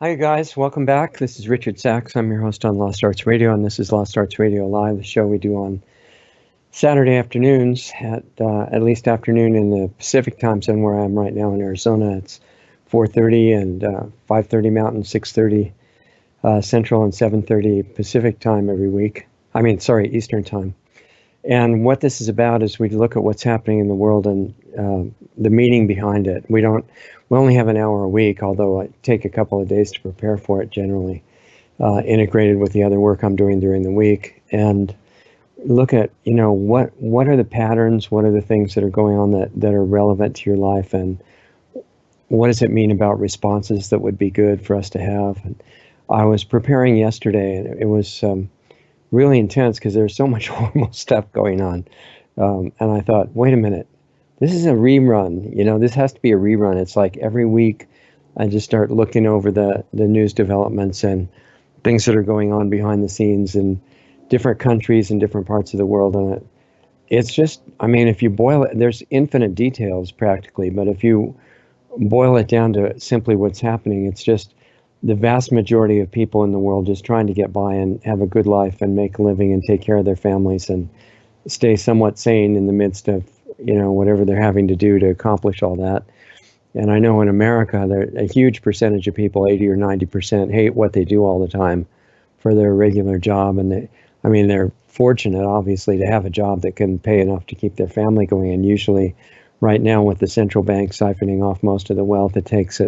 Hi, guys. Welcome back. This is Richard Sachs. I'm your host on Lost Arts Radio, and this is Lost Arts Radio Live, the show we do on Saturday afternoons at least afternoon in the Pacific time zone where I am right now in Arizona. It's 4:30 and 5:30 Mountain, 6:30 Central, and 7:30 Pacific time every week. Eastern time. And what this is about is we look at what's happening in the world and the meaning behind it. We only have an hour a week, although I take a couple of days to prepare for it generally, integrated with the other work I'm doing during the week. And look at, what are the patterns, what are the things that are going on that are relevant to your life, and what does it mean about responses that would be good for us to have. And I was preparing yesterday, and it was really intense because there's so much horrible stuff going on. And I thought, wait a minute, this is a rerun. This has to be a rerun. It's like every week I just start looking over the news developments and things that are going on behind the scenes in different countries and different parts of the world. And it's just, if you boil it, there's infinite details practically, but if you boil it down to simply what's happening, it's just the vast majority of people in the world just trying to get by and have a good life and make a living and take care of their families and stay somewhat sane in the midst of, whatever they're having to do to accomplish all that. And I know in America, a huge percentage of people, 80 or 90%, hate what they do all the time for their regular job. And they're fortunate, obviously, to have a job that can pay enough to keep their family going. And usually right now, with the central bank siphoning off most of the wealth, it takes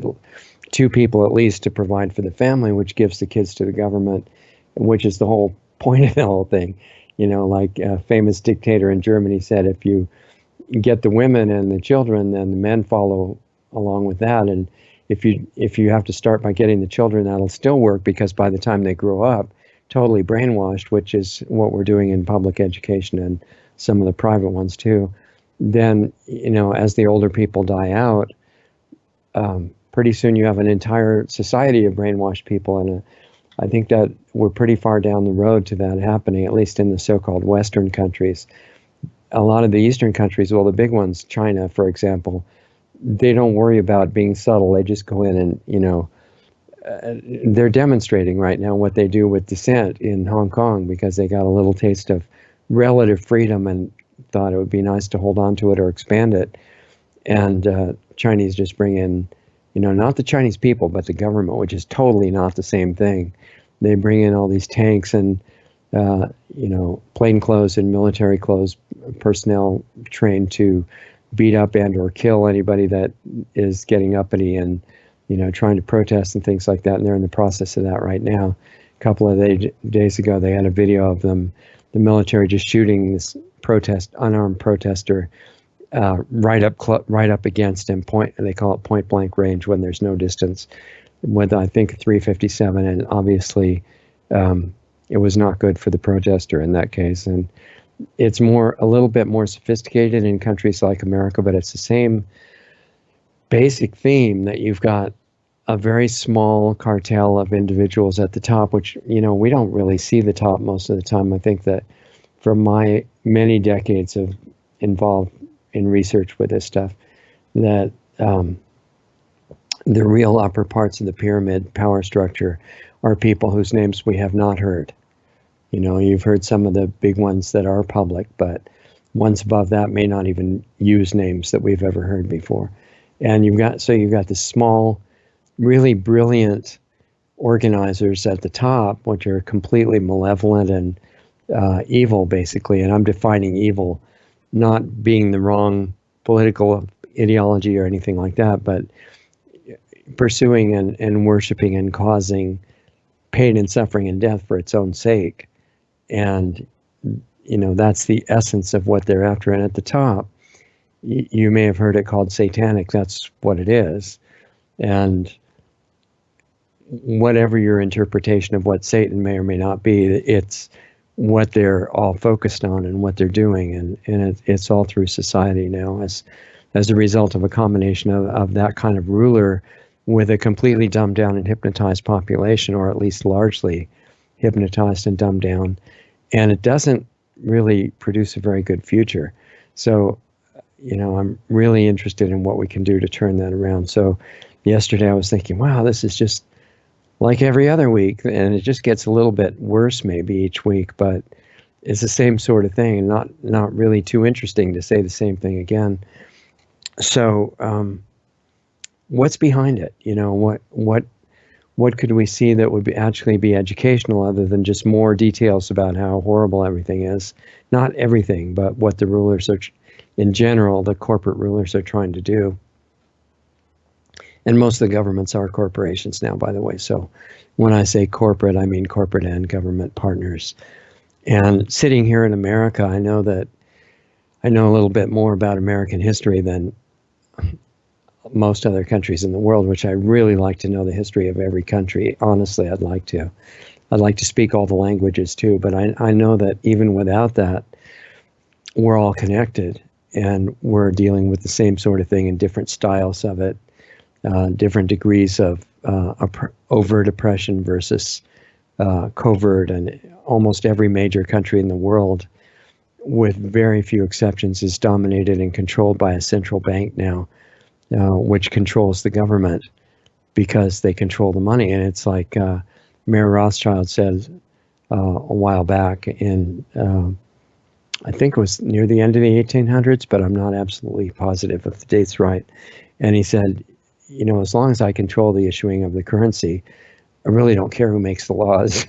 two people at least to provide for the family, which gives the kids to the government, which is the whole point of the whole thing. Like a famous dictator in Germany said, if you get the women and the children, then the men follow along with that. And if you have to start by getting the children, that'll still work, because by the time they grow up, totally brainwashed, which is what we're doing in public education and some of the private ones too, then, as the older people die out, pretty soon you have an entire society of brainwashed people. And I think that we're pretty far down the road to that happening, at least in the so-called Western countries. A lot of the Eastern countries, well, the big ones, China, for example, they don't worry about being subtle. They just go in and, they're demonstrating right now what they do with dissent in Hong Kong, because they got a little taste of relative freedom and thought it would be nice to hold on to it or expand it. And Chinese just bring in, not the Chinese people, but the government, which is totally not the same thing. They bring in all these tanks and, plainclothes and military clothes personnel trained to beat up and or kill anybody that is getting uppity and, trying to protest and things like that. And they're in the process of that right now. A couple of days ago, they had a video of them, the military, just shooting this unarmed protester right up against him. They call it point blank range when there's no distance, with I think 357, and obviously it was not good for the protester in that case. And it's a little bit more sophisticated in countries like America, but it's the same basic theme, that you've got a very small cartel of individuals at the top, which, we don't really see the top most of the time. I think that from my many decades of involved in research with this stuff, that the real upper parts of the pyramid power structure are people whose names we have not heard. You've heard some of the big ones that are public, but ones above that may not even use names that we've ever heard before. And you've got the small, really brilliant organizers at the top, which are completely malevolent and evil, basically. And I'm defining evil not being the wrong political ideology or anything like that, but pursuing and worshiping and causing pain and suffering and death for its own sake. And, that's the essence of what they're after. And at the top, you may have heard it called satanic. That's what it is. And whatever your interpretation of what Satan may or may not be, it's what they're all focused on and what they're doing. And it's all through society now as a result of a combination of that kind of ruler with a completely dumbed down and hypnotized population, or at least largely hypnotized and dumbed down. And it doesn't really produce a very good future. So, I'm really interested in what we can do to turn that around. So yesterday I was thinking, wow, this is just like every other week, and it just gets a little bit worse maybe each week, but it's the same sort of thing, and not really too interesting to say the same thing again. So, what's behind it? What could we see that would actually be educational, other than just more details about how horrible everything is? Not everything, but what the rulers are, in general, the corporate rulers are trying to do. And most of the governments are corporations now, by the way. So when I say corporate, I mean corporate and government partners. And sitting here in America, I know a little bit more about American history than most other countries in the world, which I really like to know the history of every country. Honestly, I'd like to. I'd like to speak all the languages too, but I know that even without that, we're all connected and we're dealing with the same sort of thing in different styles of it. Different degrees of overt oppression versus covert, and almost every major country in the world, with very few exceptions, is dominated and controlled by a central bank now, which controls the government because they control the money. And it's like Mayor Rothschild said a while back in, I think it was near the end of the 1800s, but I'm not absolutely positive if the date's right. And he said, as long as I control the issuing of the currency, I really don't care who makes the laws,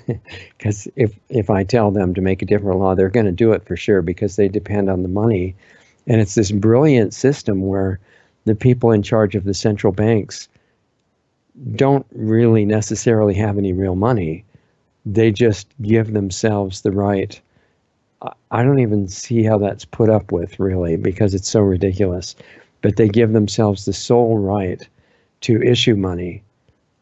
because if I tell them to make a different law, they're going to do it for sure, because they depend on the money. And it's this brilliant system where the people in charge of the central banks don't really necessarily have any real money. They just give themselves the right. I don't even see how that's put up with, really, because it's so ridiculous. But they give themselves the sole right to issue money.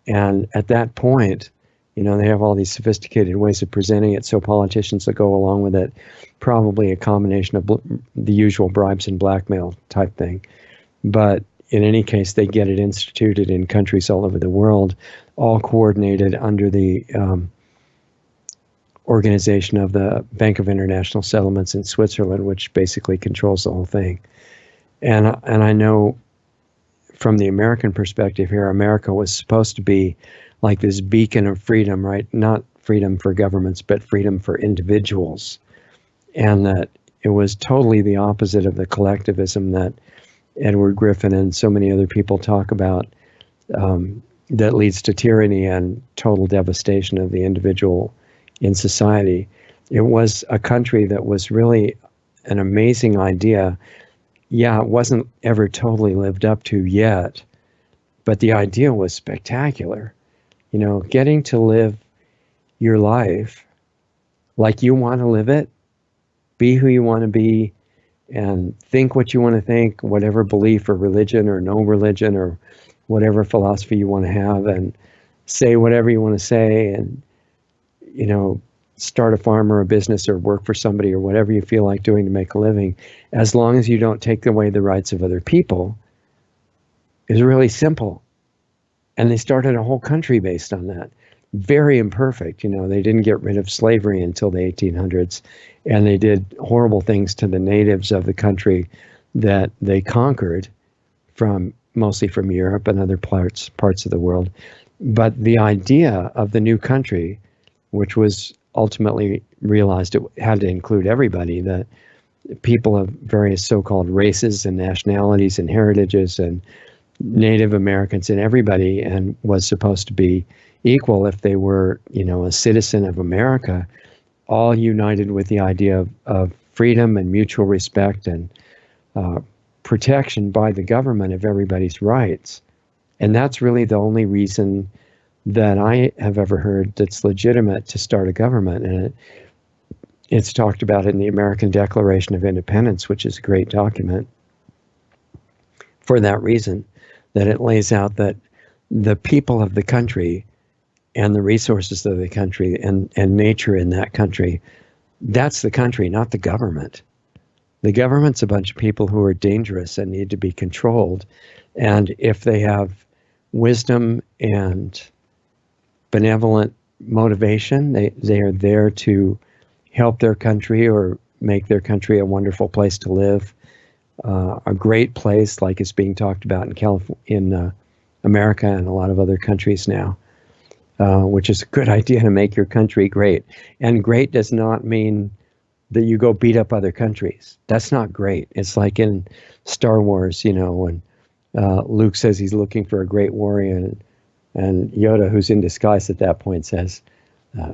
And at that point, they have all these sophisticated ways of presenting it, so politicians that go along with it, probably a combination of the usual bribes and blackmail type thing. But in any case, they get it instituted in countries all over the world, all coordinated under the organization of the Bank of International Settlements in Switzerland, which basically controls the whole thing. And I know from the American perspective here, America was supposed to be like this beacon of freedom, right? Not freedom for governments, but freedom for individuals. And that it was totally the opposite of the collectivism that Edward Griffin and so many other people talk about, that leads to tyranny and total devastation of the individual in society. It was a country that was really an amazing idea. Yeah, it wasn't ever totally lived up to yet, but the idea was spectacular. Getting to live your life like you want to live it, be who you want to be, and think what you want to think, whatever belief or religion or no religion or whatever philosophy you want to have, and say whatever you want to say, and, start a farm or a business or work for somebody or whatever you feel like doing to make a living, as long as you don't take away the rights of other people, is really simple. And they started a whole country based on that. Very imperfect. They didn't get rid of slavery until the 1800s, and they did horrible things to the natives of the country that they conquered, mostly from Europe and other parts of the world. But the idea of the new country, which was ultimately realized it had to include everybody, that people of various so-called races and nationalities and heritages and Native Americans and everybody, and was supposed to be equal if they were, a citizen of America, all united with the idea of freedom and mutual respect and protection by the government of everybody's rights. And that's really the only reason that I have ever heard that's legitimate to start a government. And it's talked about in the American Declaration of Independence, which is a great document for that reason, that it lays out that the people of the country and the resources of the country and nature in that country, that's the country, not the government. The government's a bunch of people who are dangerous and need to be controlled. And if they have wisdom and benevolent motivation, they are there to help their country or make their country a wonderful place to live, a great place like it's being talked about in America and a lot of other countries now. which is a good idea to make your country great. And great does not mean that you go beat up other countries. That's not great. It's like in Star Wars, when Luke says he's looking for a great warrior, and Yoda, who's in disguise at that point, says,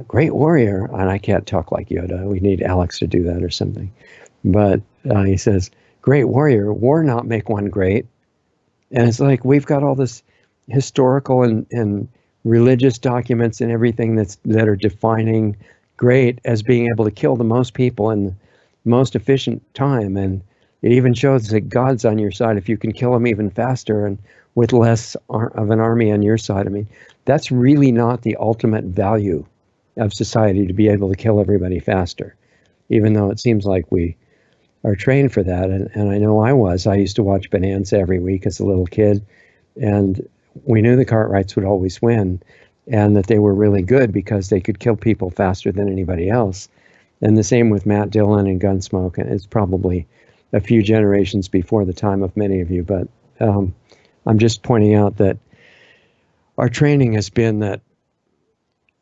great warrior. And I can't talk like Yoda. We need Alex to do that or something. But he says, great warrior, war not make one great. And it's like we've got all this historical and religious documents and everything that are defining great as being able to kill the most people in the most efficient time. And it even shows that God's on your side if you can kill them even faster and with less of an army on your side. I mean, that's really not the ultimate value of society, to be able to kill everybody faster, even though it seems like we are trained for that. And I know I used to watch Bonanza every week as a little kid, and we knew the Cartwrights would always win, and that they were really good because they could kill people faster than anybody else. And the same with Matt Dillon and Gunsmoke. And it's probably a few generations before the time of many of you, but I'm just pointing out that our training has been that,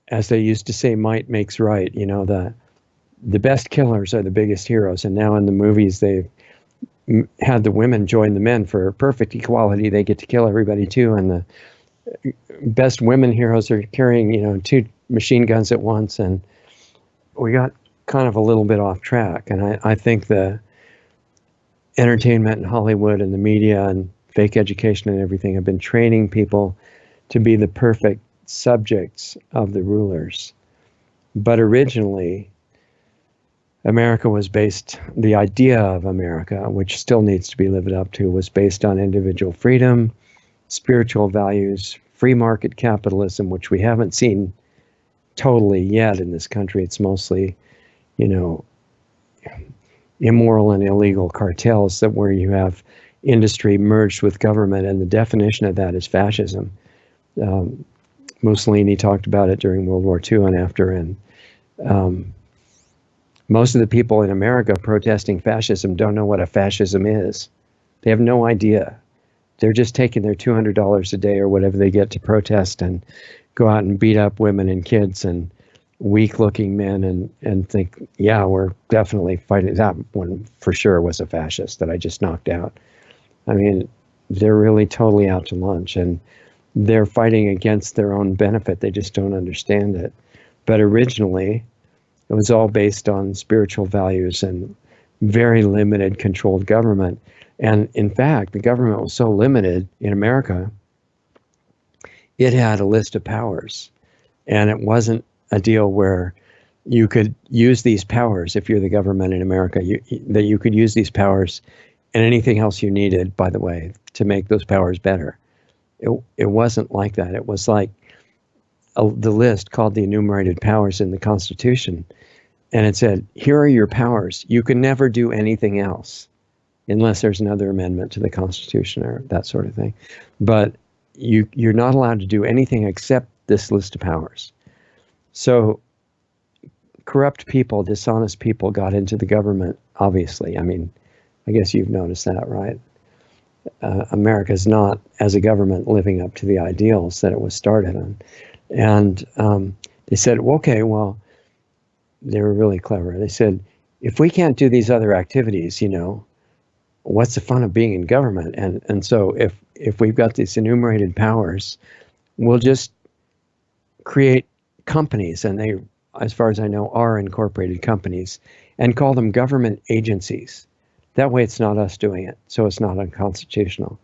as they used to say, might makes right. The best killers are the biggest heroes. And now in the movies, they've had the women join the men for perfect equality. They get to kill everybody too. And the best women heroes are carrying, 2 machine guns at once. And we got kind of a little bit off track. And I think the entertainment and Hollywood and the media and fake education and everything have been training people to be the perfect subjects of the rulers. But originally, the idea of America, which still needs to be lived up to, was based on individual freedom, spiritual values, free market capitalism, which we haven't seen totally yet in this country. It's mostly, immoral and illegal cartels where you have industry merged with government, and the definition of that is fascism. Mussolini talked about it during World War II and after, and most of the people in America protesting fascism don't know what a fascism is. They have no idea. They're just taking their $200 a day or whatever they get to protest and go out and beat up women and kids and weak-looking men and think, yeah, we're definitely fighting. That one for sure was a fascist that I just knocked out. I mean, they're really totally out to lunch, and they're fighting against their own benefit. They just don't understand it. But originally, it was all based on spiritual values and very limited controlled government. And in fact, the government was so limited in America, it had a list of powers. And it wasn't a deal where you could use these powers, if you're the government in America, that you could use these powers and anything else you needed, by the way, to make those powers better. It wasn't like that. It was like the list called the enumerated powers in the Constitution. And it said, here are your powers. You can never do anything else unless there's another amendment to the Constitution or that sort of thing. But you're not allowed to do anything except this list of powers. So corrupt people, dishonest people got into the government, obviously. I mean, I guess you've noticed that, right? America's not, as a government, living up to the ideals that it was started on. And they said, okay, well, they were really clever. They said, if we can't do these other activities, what's the fun of being in government? And so if we've got these enumerated powers, we'll just create companies, and they, as far as I know, are incorporated companies, and call them government agencies. That way it's not us doing it, so it's not unconstitutional.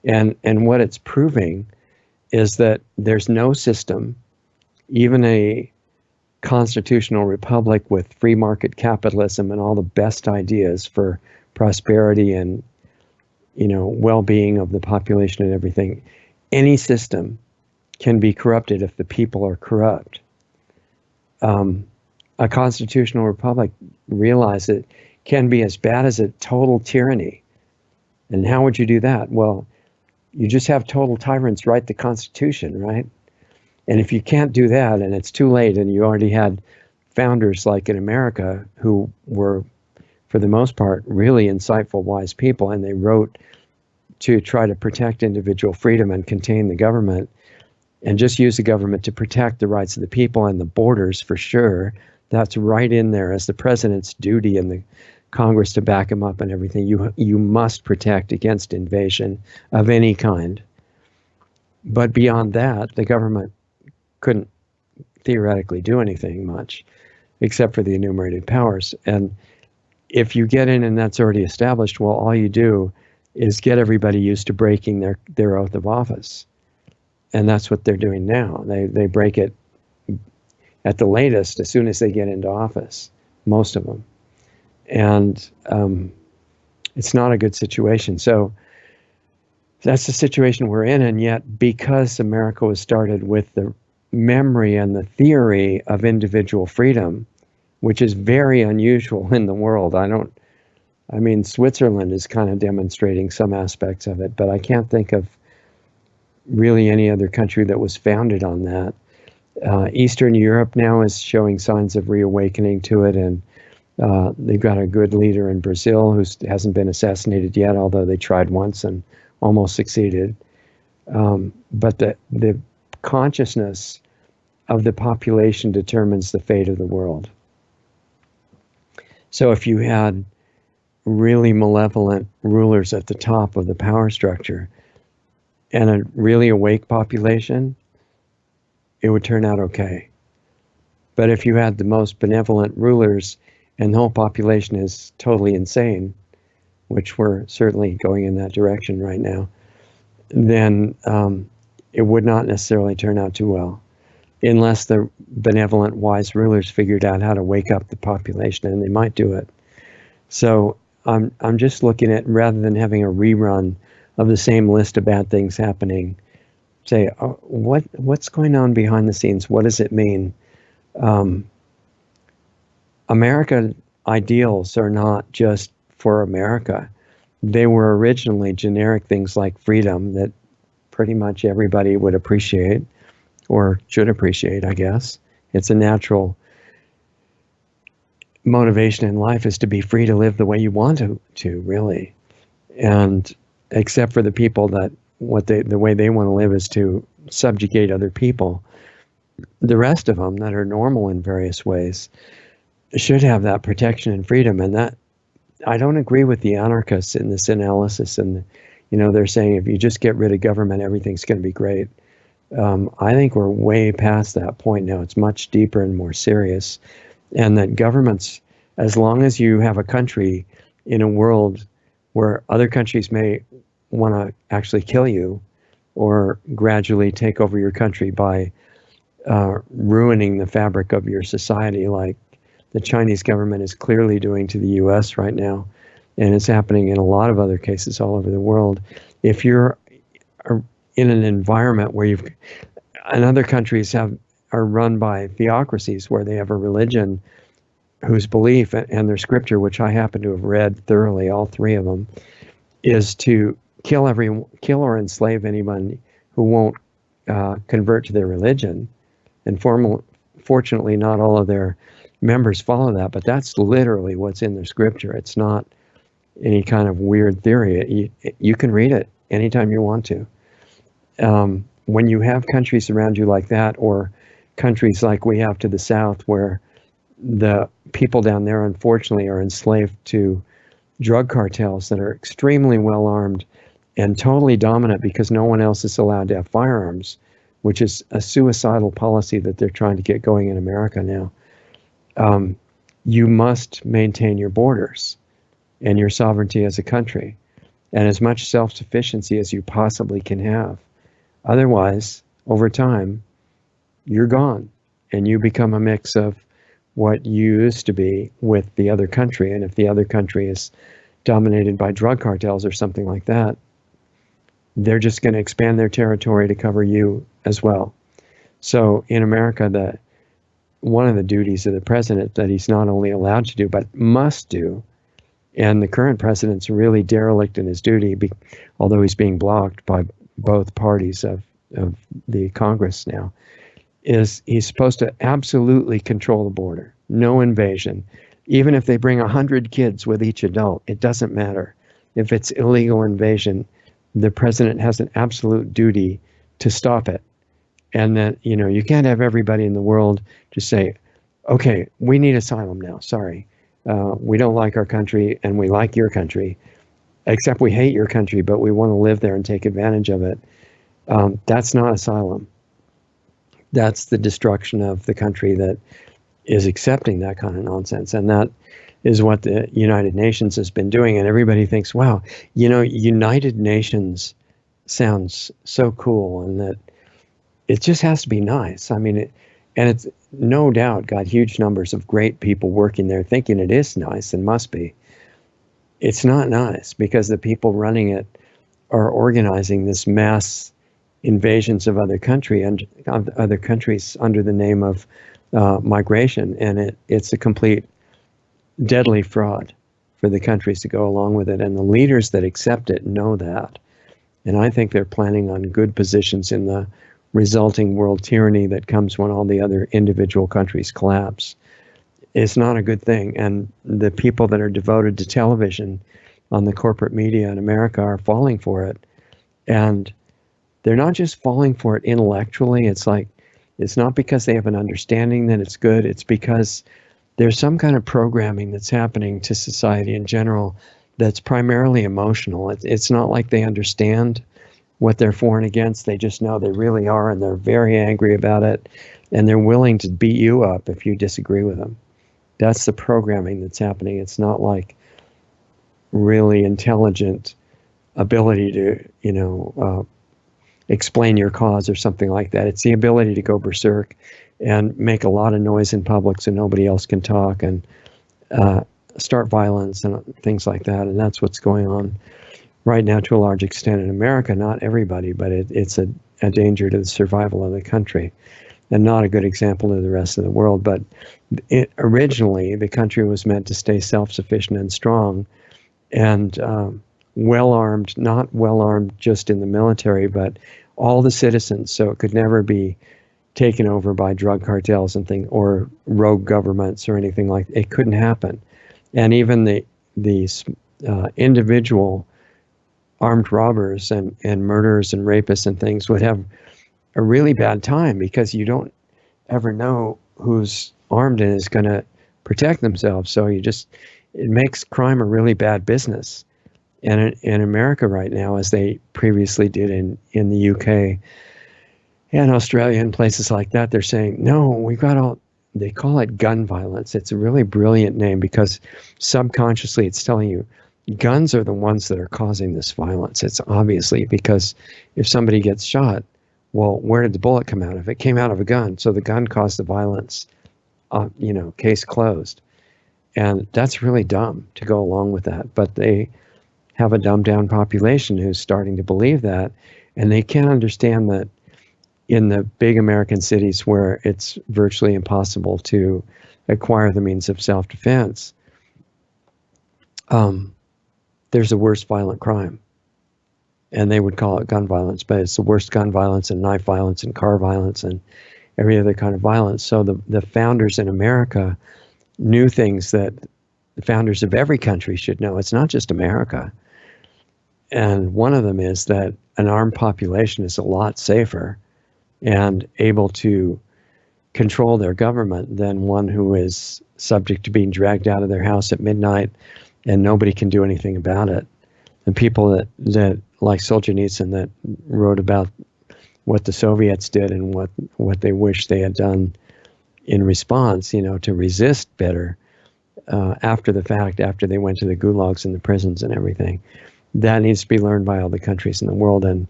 And what it's proving is that there's no system, even a constitutional republic with free market capitalism and all the best ideas for prosperity and well-being of the population and everything, any system can be corrupted if the people are corrupt. A constitutional republic, realize it can be as bad as a total tyranny. And how would you do that? Well, you just have total tyrants write the Constitution, right? And if you can't do that, and it's too late, and you already had founders like in America who were, for the most part, really insightful, wise people, and they wrote to try to protect individual freedom and contain the government. and just use the government to protect the rights of the people and the borders for sure. That's right in there as the president's duty and the Congress to back him up and everything. You must protect against invasion of any kind. But beyond that, the government couldn't theoretically do anything much except for the enumerated powers. And if you get in and that's already established, well, all you do is get everybody used to breaking their oath of office. And that's what they're doing now. They break it at the latest as soon as they get into office, most of them. And it's not a good situation. So that's the situation we're in. And yet, because America was started with the memory and the theory of individual freedom, which is very unusual in the world. I mean, Switzerland is kind of demonstrating some aspects of it, but I can't think of really any other country that was founded on that. Eastern Europe now is showing signs of reawakening to it, and they've got a good leader in Brazil who hasn't been assassinated yet, although they tried once and almost succeeded. But the consciousness of the population determines the fate of the world. So if you had really malevolent rulers at the top of the power structure and a really awake population, it would turn out okay. But if you had the most benevolent rulers and the whole population is totally insane, which we're certainly going in that direction right now, then it would not necessarily turn out too well, unless the benevolent, wise rulers figured out how to wake up the population, and they might do it. So I'm just looking at, rather than having a rerun of the same list of bad things happening, say, oh, what's going on behind the scenes? What does it mean? American ideals are not just for America. They were originally generic things like freedom that pretty much everybody would appreciate, or should appreciate, I guess. It's a natural motivation in life, is to be free to live the way you want to really. And except for the people that the way they want to live is to subjugate other people. The rest of them that are normal in various ways should have that protection and freedom. And that, I don't agree with the anarchists in this analysis. And, they're saying if you just get rid of government, everything's going to be great. I think we're way past that point now. It's much deeper and more serious. And that governments, as long as you have a country in a world where other countries may want to actually kill you or gradually take over your country by ruining the fabric of your society, like the Chinese government is clearly doing to the US right now, and it's happening in a lot of other cases all over the world. If you're in an environment where and other countries are run by theocracies where they have a religion whose belief and their scripture, which I happen to have read thoroughly, all three of them, is to kill or enslave anyone who won't convert to their religion. And fortunately, not all of their members follow that, but that's literally what's in their scripture. It's not any kind of weird theory. You can read it anytime you want to. When you have countries around you like that, or countries like we have to the south, where the people down there, unfortunately, are enslaved to drug cartels that are extremely well armed and totally dominant because no one else is allowed to have firearms, which is a suicidal policy that they're trying to get going in America now. You must maintain your borders and your sovereignty as a country, and as much self-sufficiency as you possibly can have. Otherwise, over time, you're gone, and you become a mix of what you used to be with the other country. And if the other country is dominated by drug cartels or something like that, they're just going to expand their territory to cover you as well. So in America, one of the duties of the president that he's not only allowed to do, but must do, and the current president's really derelict in his duty, although he's being blocked by both parties of the Congress now, is he's supposed to absolutely control the border. No invasion. Even if they bring 100 kids with each adult, it doesn't matter. If it's illegal invasion, the president has an absolute duty to stop it. and that, you can't have everybody in the world just say, okay, we need asylum now. Sorry. We don't like our country and we like your country, except we hate your country, but we want to live there and take advantage of it. That's not asylum. That's the destruction of the country that is accepting that kind of nonsense. And that is what the United Nations has been doing. And everybody thinks, wow, United Nations sounds so cool, and that it just has to be nice. I mean, and it's no doubt got huge numbers of great people working there thinking it is nice and must be. It's not nice, because the people running it are organizing this mass invasions of other countries under the name of migration, and it's a complete deadly fraud for the countries to go along with it, and the leaders that accept it know that. And I think they're planning on good positions in the resulting world tyranny that comes when all the other individual countries collapse. It's not a good thing. And the people that are devoted to television on the corporate media in America are falling for it. And they're not just falling for it intellectually. It's not because they have an understanding that it's good. It's because there's some kind of programming that's happening to society in general that's primarily emotional. It's not like they understand what they're for and against. They just know they really are, and they're very angry about it, and they're willing to beat you up if you disagree with them. That's the programming that's happening. It's not like really intelligent ability to, explain your cause or something like that. It's the ability to go berserk and make a lot of noise in public so nobody else can talk, and start violence and things like that. And that's what's going on right now to a large extent in America. Not everybody, but it's a danger to the survival of the country, and not a good example to the rest of the world. But originally, the country was meant to stay self-sufficient and strong, and well-armed, not well-armed just in the military, but all the citizens, so it could never be taken over by drug cartels and things, or rogue governments or anything like that. It couldn't happen. And even these individual armed robbers and murderers and rapists and things would have a really bad time, because you don't ever know who's armed and is going to protect themselves. So it makes crime a really bad business. And in America right now, as they previously did in the UK and Australia and places like that, they're saying, no, they call it gun violence. It's a really brilliant name, because subconsciously it's telling you guns are the ones that are causing this violence. It's obviously because if somebody gets shot, well, where did the bullet come out of? It came out of a gun. So the gun caused the violence, case closed. And that's really dumb to go along with that. But they have a dumbed down population who's starting to believe that. And they can't understand that in the big American cities where it's virtually impossible to acquire the means of self-defense, there's a worse violent crime. And they would call it gun violence, but it's the worst gun violence and knife violence and car violence and every other kind of violence. So the founders in America knew things that the founders of every country should know. It's not just America. And one of them is that an armed population is a lot safer and able to control their government than one who is subject to being dragged out of their house at midnight and nobody can do anything about it. And people that like Solzhenitsyn, that wrote about what the Soviets did and what they wish they had done in response, to resist better after the fact, after they went to the gulags and the prisons and everything. That needs to be learned by all the countries in the world. And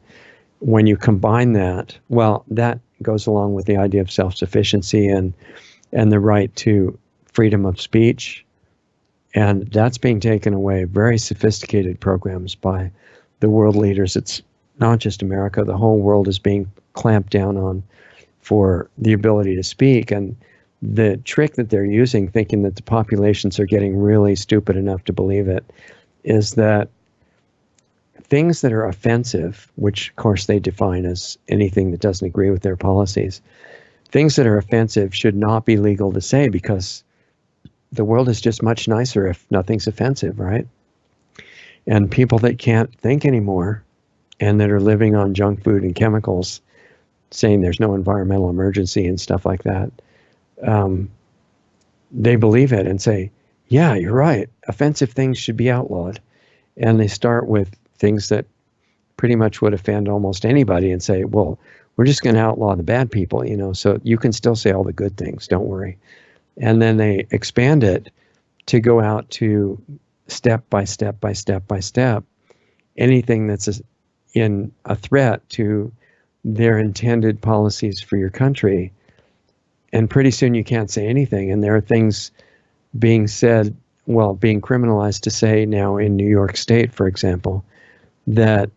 when you combine that, well, that goes along with the idea of self-sufficiency and the right to freedom of speech. And that's being taken away. Very sophisticated programs by the world leaders. It's not just America. The whole world is being clamped down on for the ability to speak. And the trick that they're using, thinking that the populations are getting really stupid enough to believe it, is that things that are offensive, which of course they define as anything that doesn't agree with their policies, things that are offensive should not be legal to say, because the world is just much nicer if nothing's offensive, right? And people that can't think anymore and that are living on junk food and chemicals saying there's no environmental emergency and stuff like that, they believe it and say, yeah, you're right, offensive things should be outlawed. And they start with things that pretty much would offend almost anybody and say, well, we're just going to outlaw the bad people, so you can still say all the good things, don't worry. And then they expand it to go out to step by step by step by step, anything that's in a threat to their intended policies for your country. And pretty soon you can't say anything. And there are things being said, being criminalized to say now in New York State, for example, that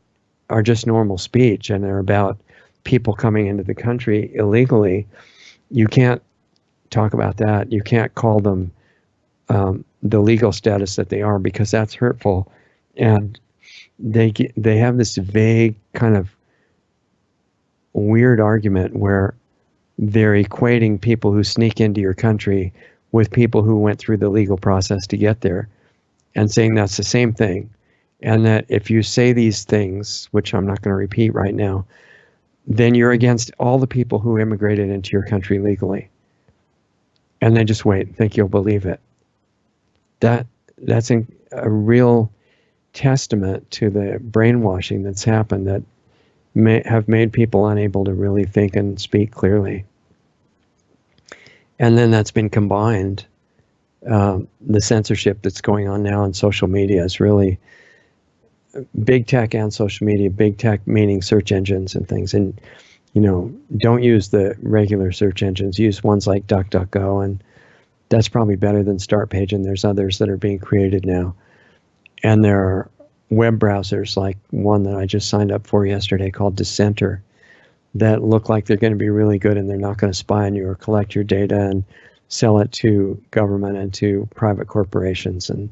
are just normal speech and they're about people coming into the country illegally. You can't talk about that. You can't call them the legal status that they are, because that's hurtful. And they have this vague kind of weird argument where they're equating people who sneak into your country with people who went through the legal process to get there, and saying that's the same thing. And that if you say these things, which I'm not going to repeat right now, then you're against all the people who immigrated into your country legally. And then just wait and think you'll believe it. That's a real testament to the brainwashing that's happened, that may have made people unable to really think and speak clearly. And then that's been combined. The censorship that's going on now on social media is really big tech and social media. Big tech meaning search engines and things. And, don't use the regular search engines. Use ones like DuckDuckGo, and that's probably better than Startpage. And there's others that are being created now. And there are web browsers like one that I just signed up for yesterday called Dissenter that look like they're going to be really good, and they're not going to spy on you or collect your data and sell it to government and to private corporations. And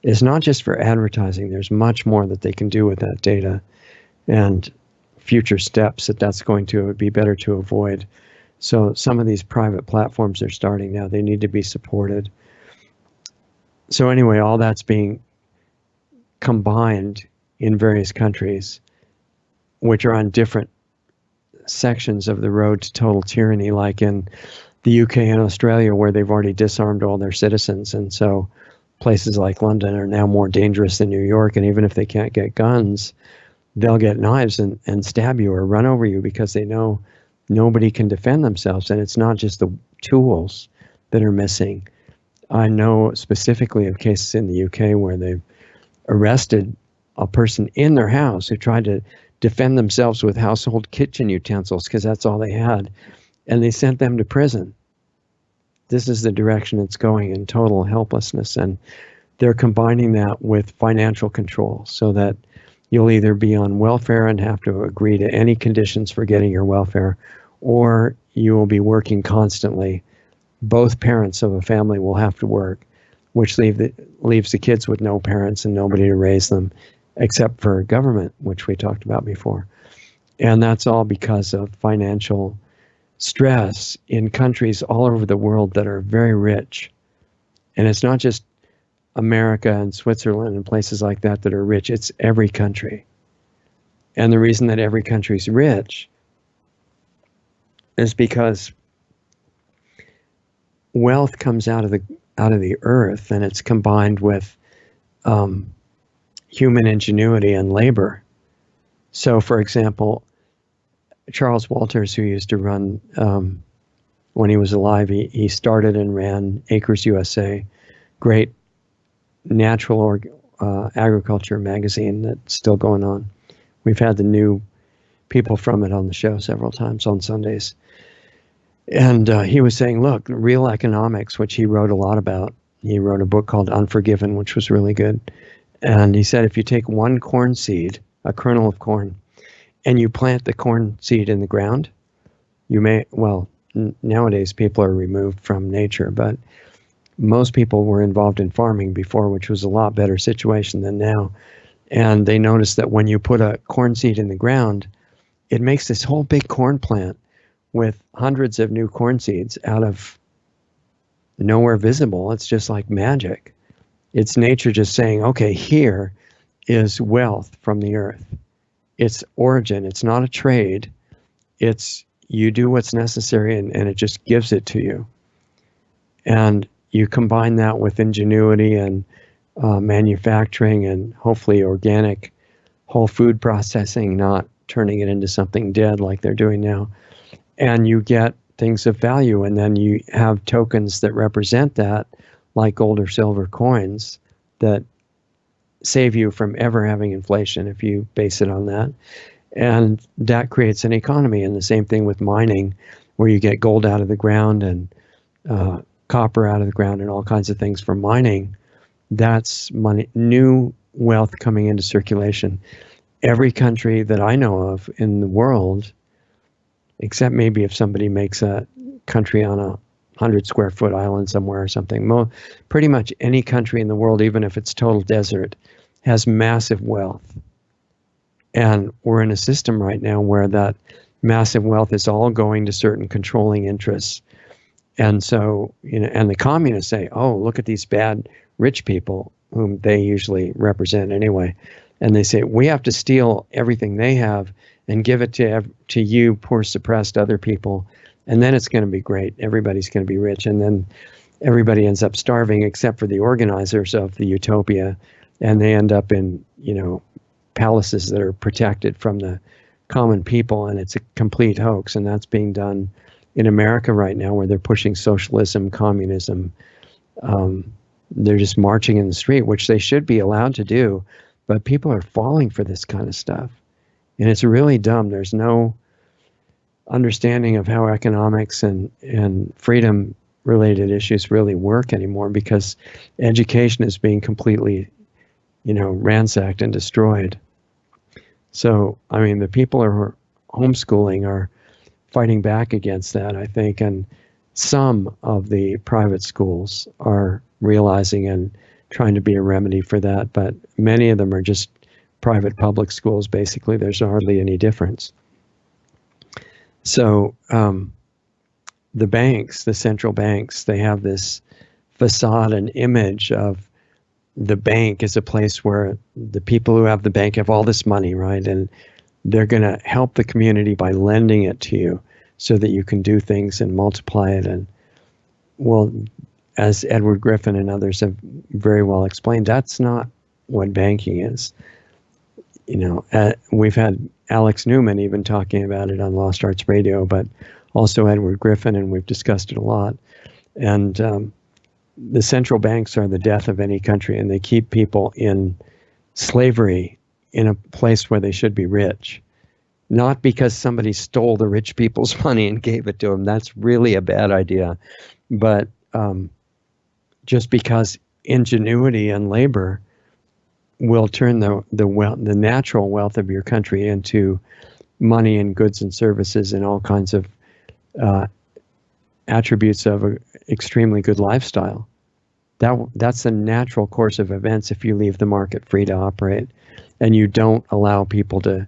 it's not just for advertising. There's much more that they can do with that data, and future steps that's going to, it would be better to avoid. So some of these private platforms are starting now. They need to be supported. So anyway, all that's being combined in various countries, which are on different sections of the road to total tyranny, like in the UK and Australia, where they've already disarmed all their citizens. And so places like London are now more dangerous than New York. And even if they can't get guns, they'll get knives and stab you or run over you, because they know nobody can defend themselves. And it's not just the tools that are missing. I know specifically of cases in the UK where they've arrested a person in their house who tried to defend themselves with household kitchen utensils, because that's all they had. And they sent them to prison. This is the direction it's going, in total helplessness. And they're combining that with financial control, so that you'll either be on welfare and have to agree to any conditions for getting your welfare, or you will be working constantly. Both parents of a family will have to work, which leaves the kids with no parents and nobody to raise them, except for government, which we talked about before. And that's all because of financial stress in countries all over the world that are very rich. And it's not just America and Switzerland and places like that that are rich. It's every country. And the reason that every country's rich is because wealth comes out of the earth, and it's combined with human ingenuity and labor. So, for example, Charles Walters, who used to run, when he was alive, he started and ran Acres USA, great natural agriculture magazine that's still going on. We've had the new people from it on the show several times on Sundays. And he was saying, look, real economics, which he wrote a lot about. He wrote a book called Unforgiven, which was really good. And he said, if you take one corn seed, a kernel of corn, and you plant the corn seed in the ground, nowadays people are removed from nature, but most people were involved in farming before, which was a lot better situation than now. And they noticed that when you put a corn seed in the ground, it makes this whole big corn plant with hundreds of new corn seeds out of nowhere visible. It's just like magic. It's nature just saying, okay, here is wealth from the earth. It's origin. It's not a trade. It's you do what's necessary, and it just gives it to you. And you combine that with ingenuity and manufacturing and hopefully organic whole food processing, not turning it into something dead like they're doing now. And you get things of value, and then you have tokens that represent that, like gold or silver coins, that save you from ever having inflation if you base it on that. And that creates an economy. And the same thing with mining, where you get gold out of the ground and copper out of the ground and all kinds of things from mining. That's money, new wealth coming into circulation. Every country that I know of in the world, except maybe if somebody makes a country on a 100 square foot island somewhere or something, pretty much any country in the world, even if it's total desert, has massive wealth. And we're in a system right now where that massive wealth is all going to certain controlling interests. And so, and the communists say, oh, look at these bad rich people, whom they usually represent anyway. And they say, we have to steal everything they have and give it to you, poor, suppressed other people. And then it's going to be great. Everybody's going to be rich. And then everybody ends up starving except for the organizers of the utopia. And they end up in, palaces that are protected from the common people. And it's a complete hoax. And that's being done in America right now, where they're pushing socialism, communism. They're just marching in the street, which they should be allowed to do. But people are falling for this kind of stuff. And it's really dumb. There's no understanding of how economics and freedom related issues really work anymore, because education is being completely, ransacked and destroyed. So, I mean, the people who are homeschooling are fighting back against that, I think, and some of the private schools are realizing and trying to be a remedy for that, but many of them are just private public schools. Basically, there's hardly any difference. So the banks, the central banks, they have this facade and image of the bank as a place where the people who have the bank have all this money, right? And they're going to help the community by lending it to you so that you can do things and multiply it. And, well, as Edward Griffin and others have very well explained, that's not what banking is. We've had Alex Newman even talking about it on Lost Arts Radio, but also Edward Griffin, and we've discussed it a lot. And the central banks are the death of any country, and they keep people in slavery in a place where they should be rich. Not because somebody stole the rich people's money and gave it to them. That's really a bad idea. But just because ingenuity and labor will turn the natural wealth of your country into money and goods and services and all kinds of attributes of an extremely good lifestyle. That's a natural course of events if you leave the market free to operate and you don't allow people to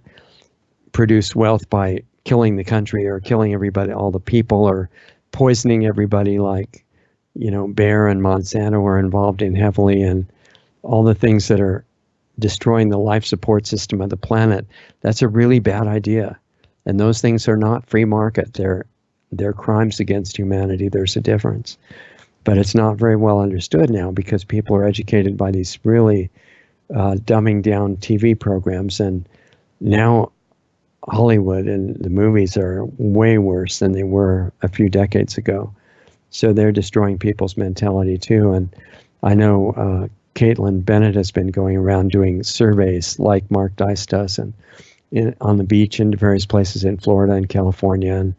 produce wealth by killing the country or killing everybody, all the people, or poisoning everybody like, Bayer and Monsanto are involved in heavily, and all the things that are destroying the life support system of the planet. That's a really bad idea. And those things are not free market. They're crimes against humanity. There's a difference. But it's not very well understood now because people are educated by these really dumbing down TV programs. And now Hollywood and the movies are way worse than they were a few decades ago. So they're destroying people's mentality too. And I know Caitlin Bennett has been going around doing surveys like Mark Dice does, and on the beach in various places in Florida and California and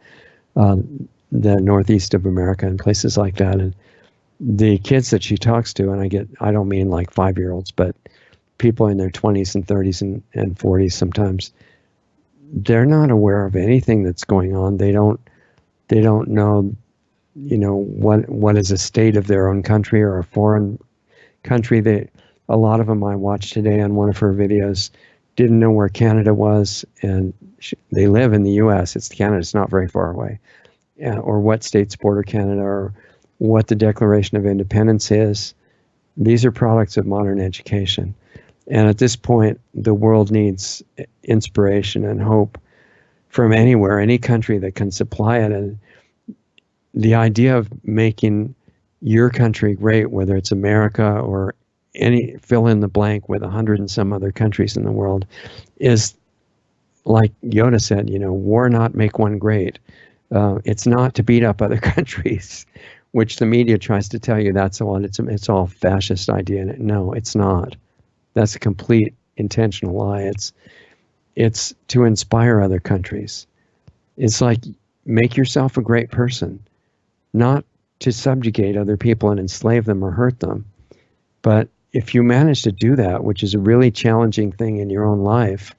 the northeast of America and places like that. And the kids that she talks to, and I don't mean like 5-year-olds, but people in their 20s and 30s and 40s sometimes, they're not aware of anything that's going on. They don't know, what is a state of their own country or a foreign country. A lot of them I watched today on one of her videos didn't know where Canada was, and they live in the U.S. It's Canada. It's not very far away, or what states border Canada, or what the Declaration of Independence is. These are products of modern education. And at this point, the world needs inspiration and hope from anywhere, any country that can supply it. And the idea of making your country great, whether it's America or any fill in the blank with 100 and some other countries in the world, is like Yoda said, war not, make one great. It's not to beat up other countries, which the media tries to tell you that's all. It's all fascist idea. No, it's not. That's a complete intentional lie. It's to inspire other countries. It's like, make yourself a great person, not to subjugate other people and enslave them or hurt them. But if you manage to do that, which is a really challenging thing in your own life,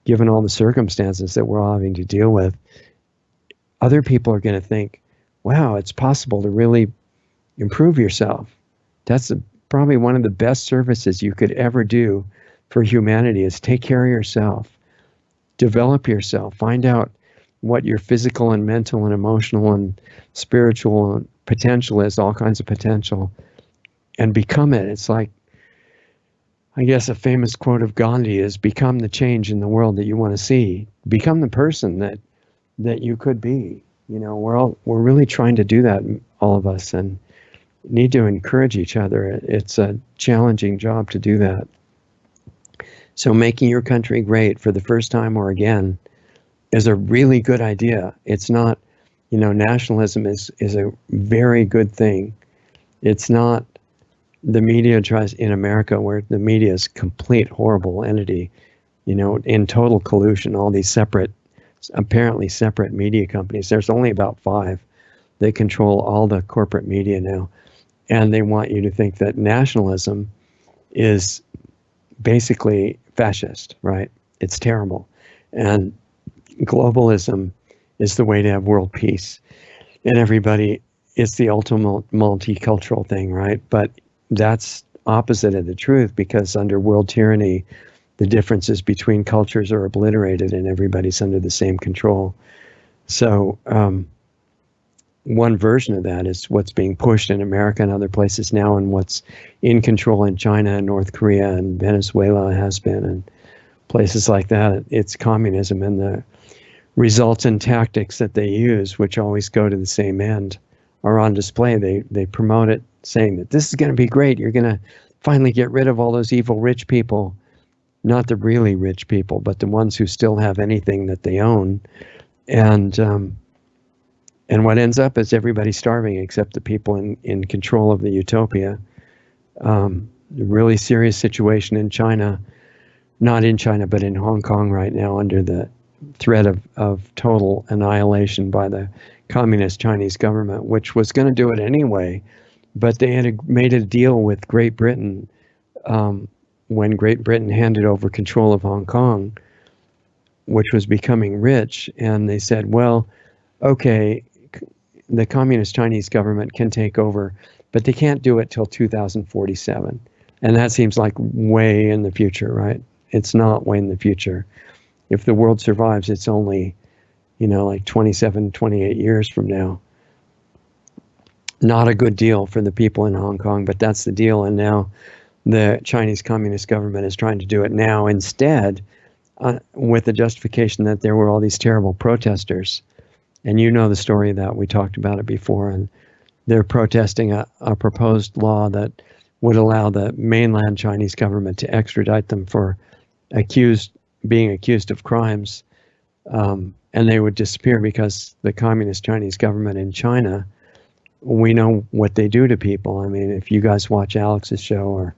given all the circumstances that we're all having to deal with, other people are going to think, wow, it's possible to really improve yourself. That's probably one of the best services you could ever do for humanity, is take care of yourself, develop yourself, find out what your physical and mental and emotional and spiritual potential is, all kinds of potential, and become it. It's like, I guess a famous quote of Gandhi is, become the change in the world that you want to see. Become the person that you could be. We're really trying to do that, all of us, and need to encourage each other. It's a challenging job to do that. So making your country great for the first time or again is a really good idea. It's not, nationalism is a very good thing. It's not, the media tries in America, where the media is complete horrible entity, in total collusion, all these apparently separate media companies. There's only about 5. They control all the corporate media now. And they want you to think that nationalism is basically fascist, right? It's terrible. And globalism is the way to have world peace. And everybody, it's the ultimate multicultural thing, right? But that's opposite of the truth, because under world tyranny, the differences between cultures are obliterated and everybody's under the same control. So one version of that is what's being pushed in America and other places now, and what's in control in China and North Korea and Venezuela has been, and places like that. It's communism, and the results and tactics that they use, which always go to the same end, are on display. They promote it, saying that this is going to be great. You're going to finally get rid of all those evil rich people. Not the really rich people, but the ones who still have anything that they own. And what ends up is everybody starving except the people in control of the utopia. The really serious situation in China, not in China, but in Hong Kong right now, under the threat of total annihilation by the communist Chinese government, which was going to do it anyway. But they had made a deal with Great Britain when Great Britain handed over control of Hong Kong, which was becoming rich. And they said, well, okay, the communist Chinese government can take over, but they can't do it till 2047. And that seems like way in the future, right? It's not way in the future. If the world survives, it's only, like 27, 28 years from now. Not a good deal for the people in Hong Kong, but that's the deal. And now the Chinese Communist government is trying to do it now instead, with the justification that there were all these terrible protesters. And you know the story of that. We talked about it before. And they're protesting a proposed law that would allow the mainland Chinese government to extradite them for being accused of crimes. And they would disappear, because the communist Chinese government in China, we know what they do to people. I mean, if you guys watch Alex's show, or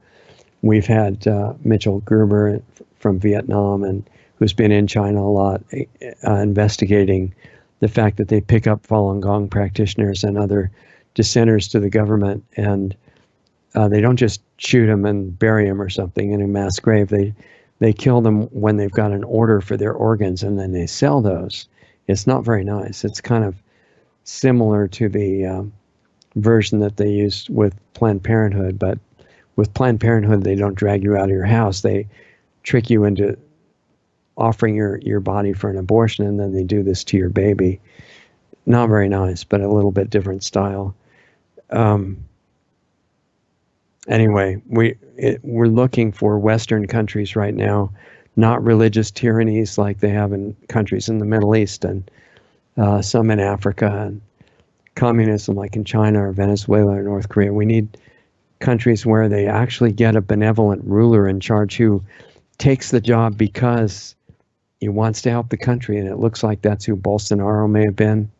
we've had Mitchell Gerber from Vietnam, and who's been in China a lot, investigating the fact that they pick up Falun Gong practitioners and other dissenters to the government, and they don't just shoot them and bury them or something in a mass grave. They kill them when they've got an order for their organs, and then they sell those. It's not very nice. It's kind of similar to the version that they use with Planned Parenthood, but with Planned Parenthood, they don't drag you out of your house. They trick you into offering your body for an abortion, and then they do this to your baby. Not very nice, but a little bit different style. Anyway, we're looking for Western countries right now not religious tyrannies like they have in countries in the Middle East and some in Africa, and communism like in China or Venezuela or North Korea. We need countries where they actually get a benevolent ruler in charge who takes the job because he wants to help the country, and it looks like that's who Bolsonaro may have been.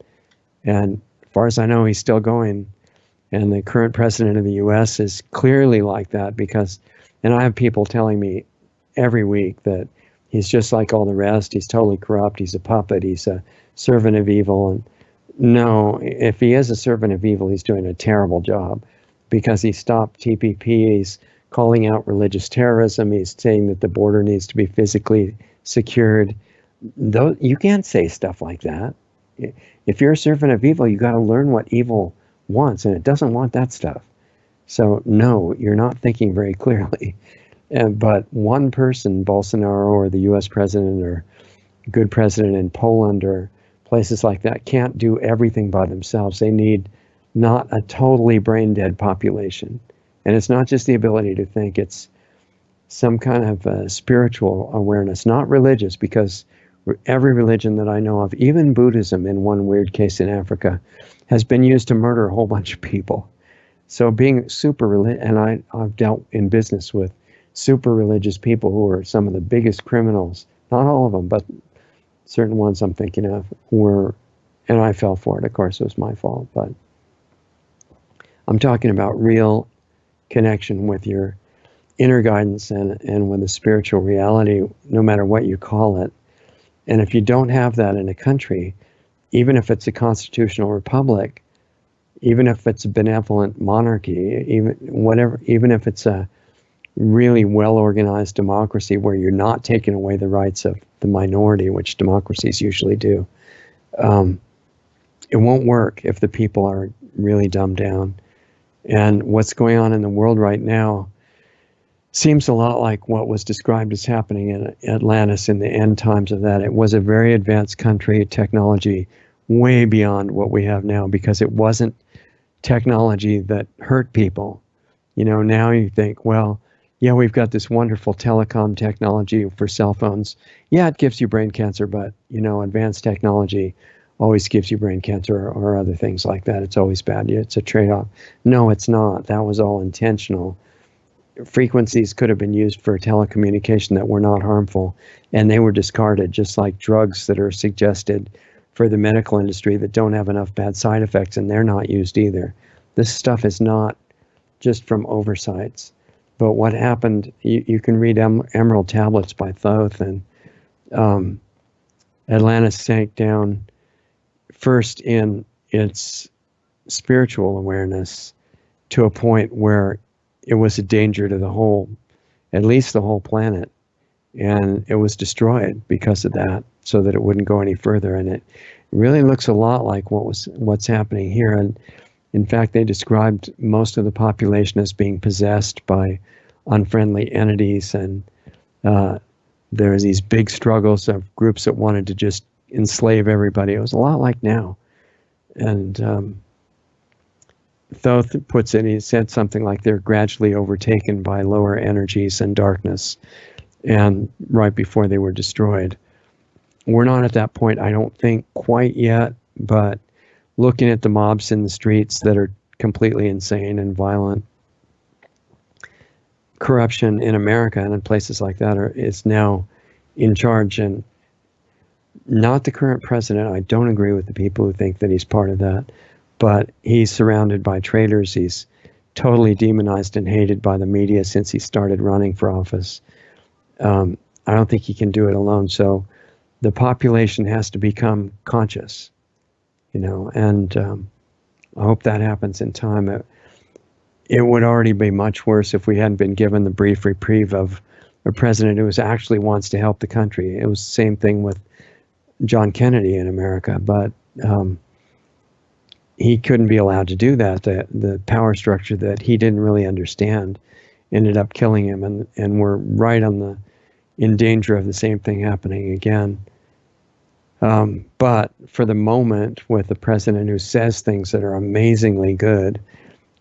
And as far as I know, he's still going. And the current president of the U.S. is clearly like that because, and I have people telling me every week that he's just like all the rest. He's totally corrupt. He's a puppet. He's a servant of evil. And no, if he is a servant of evil, he's doing a terrible job because he stopped TPP. He's calling out religious terrorism. He's saying that the border needs to be physically secured. Though you can't say stuff like that. If you're a servant of evil, you got to learn what evil wants, and it doesn't want that stuff. So no, you're not thinking very clearly. But one person, Bolsonaro or the U.S. president or a good president in Poland or places like that, can't do everything by themselves. They need not a totally brain dead population. And it's not just the ability to think, it's some kind of spiritual awareness, not religious, because every religion that I know of, even Buddhism in one weird case in Africa, has been used to murder a whole bunch of people. So being super religious, and I've dealt in business with super religious people who are some of the biggest criminals, not all of them, but certain ones I'm thinking of were, and I fell for it, of course it was my fault, but I'm talking about real connection with your inner guidance and with a spiritual reality, no matter what you call it. And if you don't have that in a country, even if it's a constitutional republic, even if it's a benevolent monarchy, even if it's a really well-organized democracy where you're not taking away the rights of the minority, which democracies usually do, it won't work if the people are really dumbed down. And what's going on in the world right now seems a lot like what was described as happening in Atlantis in the end times of that. It was a very advanced country, technology way beyond what we have now, because it wasn't technology that hurt people. You know, now you think, well, yeah, we've got this wonderful telecom technology for cell phones. Yeah, it gives you brain cancer, but, you know, advanced technology always gives you brain cancer or other things like that. It's always bad. It's a trade-off. No, it's not. That was all intentional. Frequencies could have been used for telecommunication that were not harmful, and they were discarded, just like drugs that are suggested for the medical industry that don't have enough bad side effects, and they're not used either. This stuff is not just from oversights. But what happened, you can read Emerald Tablets by Thoth, and Atlantis sank down first in its spiritual awareness to a point where it was a danger to the whole, at least the whole planet. And it was destroyed because of that, so that it wouldn't go any further. And it really looks a lot like what's happening here. And in fact, they described most of the population as being possessed by unfriendly entities. And there's these big struggles of groups that wanted to just enslave everybody. It was a lot like now. And Thoth puts it, he said something like they're gradually overtaken by lower energies and darkness, and right before they were destroyed. We're not at that point, I don't think, quite yet, but looking at the mobs in the streets that are completely insane and violent, corruption in America and in places like that is now in charge. And not the current president. I don't agree with the people who think that he's part of that. But he's surrounded by traitors. He's totally demonized and hated by the media since he started running for office. I don't think he can do it alone. So the population has to become conscious, you know, and I hope that happens in time. It would already be much worse if we hadn't been given the brief reprieve of a president who actually wants to help the country. It was the same thing with John Kennedy in America, but he couldn't be allowed to do that. The power structure that he didn't really understand ended up killing him, and we're right in danger of the same thing happening again. But for the moment, with a president who says things that are amazingly good,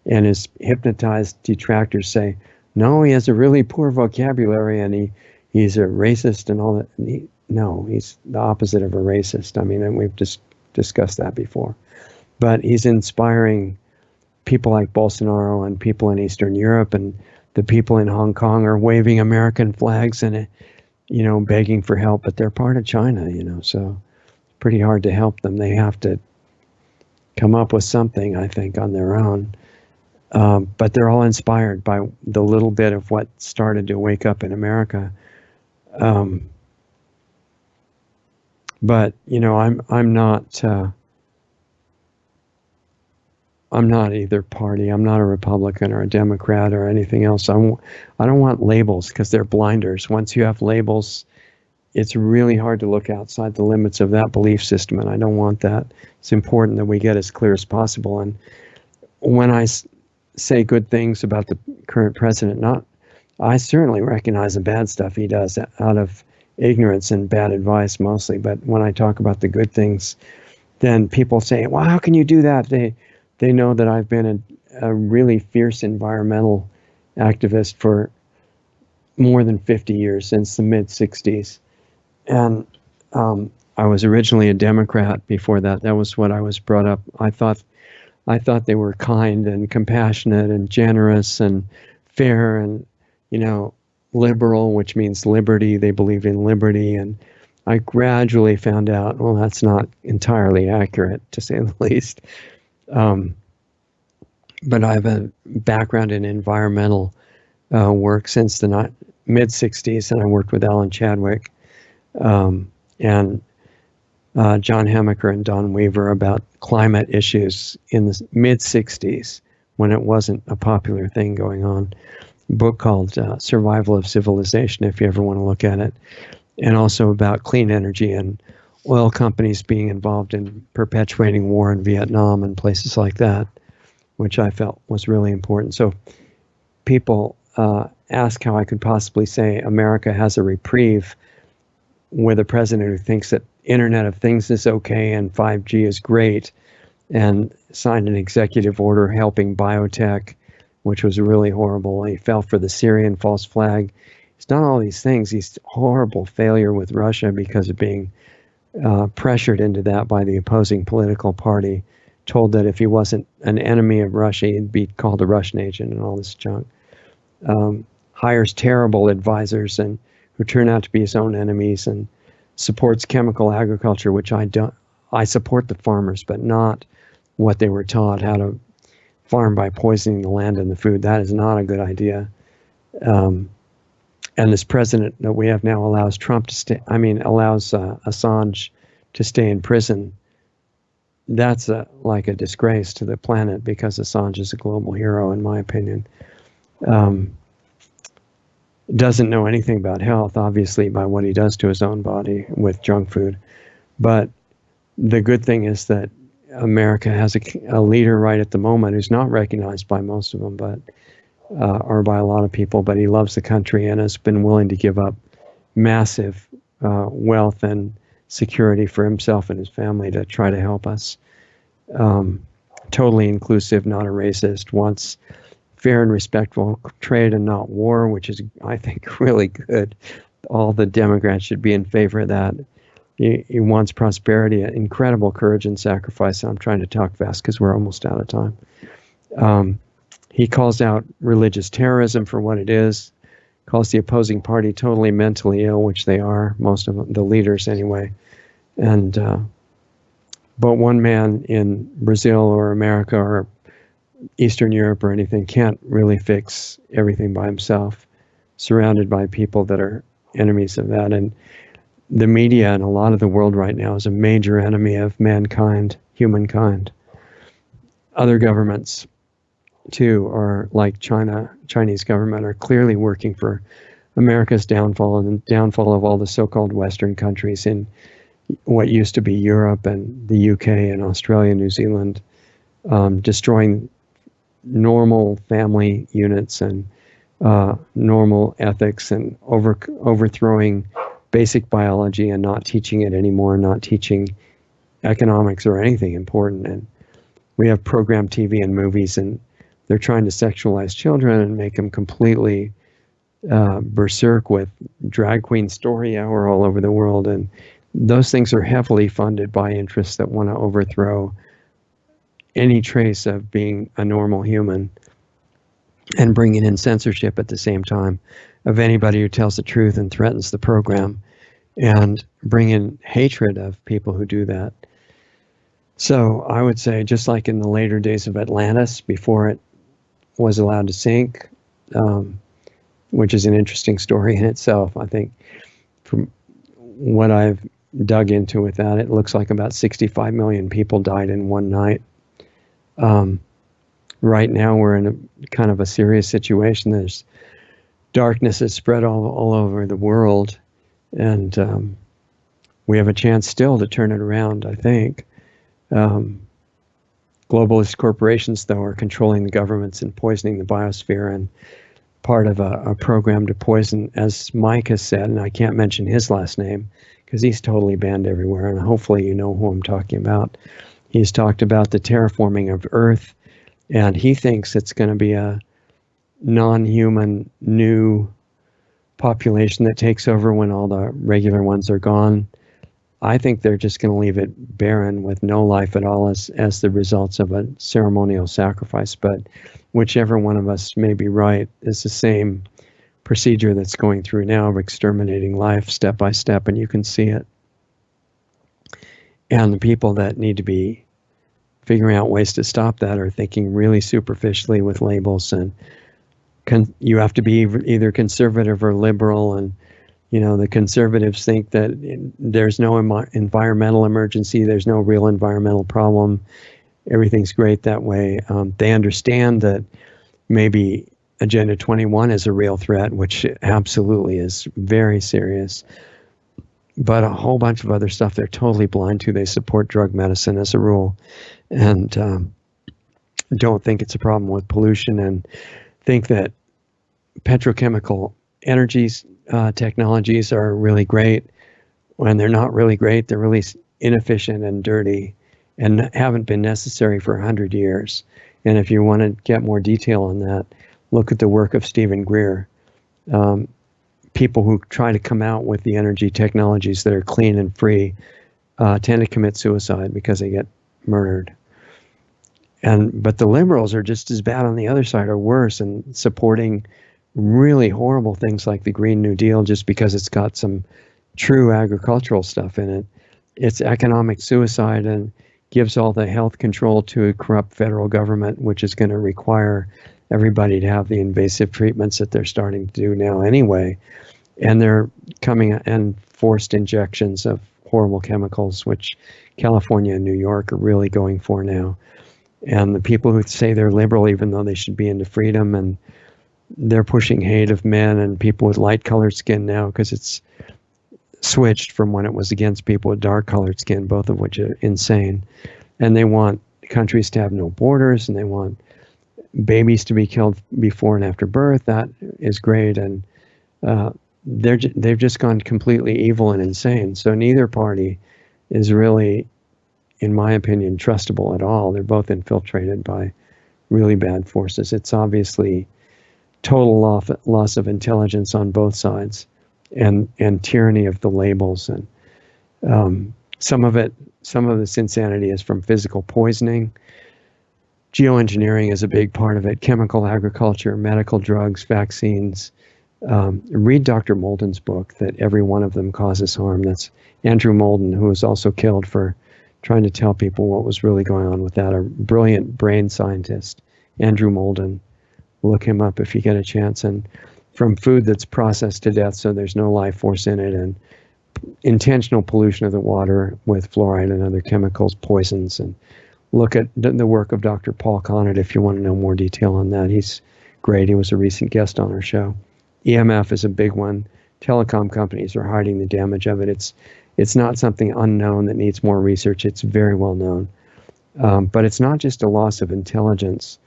and his hypnotized detractors say, no, he has a really poor vocabulary, and he's a racist and all that. No, he's the opposite of a racist. I mean, and we've just discussed that before. But he's inspiring people like Bolsonaro and people in Eastern Europe, and the people in Hong Kong are waving American flags and, begging for help, but they're part of China, so it's pretty hard to help them. They have to come up with something, I think, on their own. But they're all inspired by the little bit of what started to wake up in America. But I'm not either party. I'm not a Republican or a Democrat or anything else. I don't want labels, because they're blinders. Once you have labels, it's really hard to look outside the limits of that belief system, and I don't want that. It's important that we get as clear as possible. And when I say good things about the current president, I certainly recognize the bad stuff he does out of ignorance and bad advice mostly. But when I talk about the good things, then people say, well, how can you do that? They know that I've been a really fierce environmental activist for more than 50 years, since the mid-'60s. And I was originally a Democrat before that. That was what I was brought up. I thought they were kind and compassionate and generous and fair and, liberal, which means liberty. They believed in liberty. And I gradually found out, well, that's not entirely accurate, to say the least. But I have a background in environmental work since the mid-'60s, and I worked with Alan Chadwick and John Hamaker and Don Weaver about climate issues in the mid-'60s, when it wasn't a popular thing going on. A book called Survival of Civilization, if you ever want to look at it, and also about clean energy and oil companies being involved in perpetuating war in Vietnam and places like that, which I felt was really important. So people ask how I could possibly say America has a reprieve with a president who thinks that Internet of Things is okay and 5G is great, and signed an executive order helping biotech, which was really horrible. He fell for the Syrian false flag. He's done all these things. He's a horrible failure with Russia because of being pressured into that by the opposing political party, told that if he wasn't an enemy of Russia, he'd be called a Russian agent and all this junk. Hires terrible advisors and who turn out to be his own enemies, and supports chemical agriculture, which I don't. I support the farmers, but not what they were taught, how to farm by poisoning the land and the food. That is not a good idea. And this president that we have now allows allows Assange to stay in prison. That's like a disgrace to the planet, because Assange is a global hero, in my opinion. Doesn't know anything about health, obviously, by what he does to his own body with junk food. But the good thing is that America has a leader right at the moment who's not recognized by most of them, but or by a lot of people, but he loves the country and has been willing to give up massive wealth and security for himself and his family to try to help us. Totally inclusive, not a racist, wants fair and respectful trade and not war, which is, I think, really good. All the Democrats should be in favor of that. He wants prosperity, incredible courage and sacrifice. I'm trying to talk fast because we're almost out of time. He calls out religious terrorism for what it is, calls the opposing party totally mentally ill, which they are, most of them, the leaders anyway. And but one man in Brazil or America or Eastern Europe or anything can't really fix everything by himself, surrounded by people that are enemies of that. And the media and a lot of the world right now is a major enemy of mankind, humankind. Other governments, too, are like Chinese government, are clearly working for America's downfall and the downfall of all the so-called Western countries in what used to be Europe and the UK and Australia, New Zealand, destroying normal family units and normal ethics, and overthrowing basic biology and not teaching it anymore, not teaching economics or anything important. And we have program TV and movies, and they're trying to sexualize children and make them completely berserk with drag queen story hour all over the world, and those things are heavily funded by interests that want to overthrow any trace of being a normal human, and bringing in censorship at the same time of anybody who tells the truth and threatens the program, and bring in hatred of people who do that. So I would say, just like in the later days of Atlantis, before it was allowed to sink, which is an interesting story in itself. I think from what I've dug into with that, it looks like about 65 million people died in one night. Right now, we're in a kind of a serious situation. There's darkness that's spread all over the world, and we have a chance still to turn it around, I think. Globalist corporations, though, are controlling the governments and poisoning the biosphere, and part of a program to poison, as Mike has said, and I can't mention his last name because he's totally banned everywhere, and hopefully you know who I'm talking about. He's talked about the terraforming of Earth, and he thinks it's going to be a non-human new population that takes over when all the regular ones are gone. I think they're just going to leave it barren with no life at all as the results of a ceremonial sacrifice. But whichever one of us may be right is the same procedure that's going through now of exterminating life step by step, and you can see it. And the people that need to be figuring out ways to stop that are thinking really superficially with labels, and you have to be either conservative or liberal, and the conservatives think that there's no environmental emergency, there's no real environmental problem, everything's great that way. They understand that maybe Agenda 21 is a real threat, which absolutely is very serious, but a whole bunch of other stuff they're totally blind to. They support drug medicine as a rule, and don't think it's a problem with pollution, and think that petrochemical energies technologies are really great, when they're not really great. They're really inefficient and dirty and haven't been necessary for 100 years. And if you want to get more detail on that, look at the work of Stephen Greer. People who try to come out with the energy technologies that are clean and free tend to commit suicide because they get murdered. But the liberals are just as bad on the other side, or worse, and supporting really horrible things like the Green New Deal just because it's got some true agricultural stuff in it. It's economic suicide and gives all the health control to a corrupt federal government, which is going to require everybody to have the invasive treatments that they're starting to do now anyway. And they're coming and forced injections of horrible chemicals, which California and New York are really going for now. And the people who say they're liberal, even though they should be into freedom, and they're pushing hate of men and people with light-colored skin now, because it's switched from when it was against people with dark-colored skin, both of which are insane. And they want countries to have no borders, and they want babies to be killed before and after birth. That is great, and they've just gone completely evil and insane. So neither party is really, in my opinion, trustable at all. They're both infiltrated by really bad forces. It's obviously total loss of intelligence on both sides, and tyranny of the labels. And some of this insanity is from physical poisoning. Geoengineering is a big part of it. Chemical agriculture, medical drugs, vaccines. Read Dr. Molden's book, that every one of them causes harm. That's Andrew Molden, who was also killed for trying to tell people what was really going on with that. A brilliant brain scientist, Andrew Molden. Look him up if you get a chance. And from food that's processed to death, so there's no life force in it, and intentional pollution of the water with fluoride and other chemicals, poisons. And look at the work of Dr. Paul Conant if you want to know more detail on that. He's great. He was a recent guest on our show. EMF is a big one. Telecom companies are hiding the damage of it. It's not something unknown that needs more research. It's very well known. But it's not just a loss of intelligence.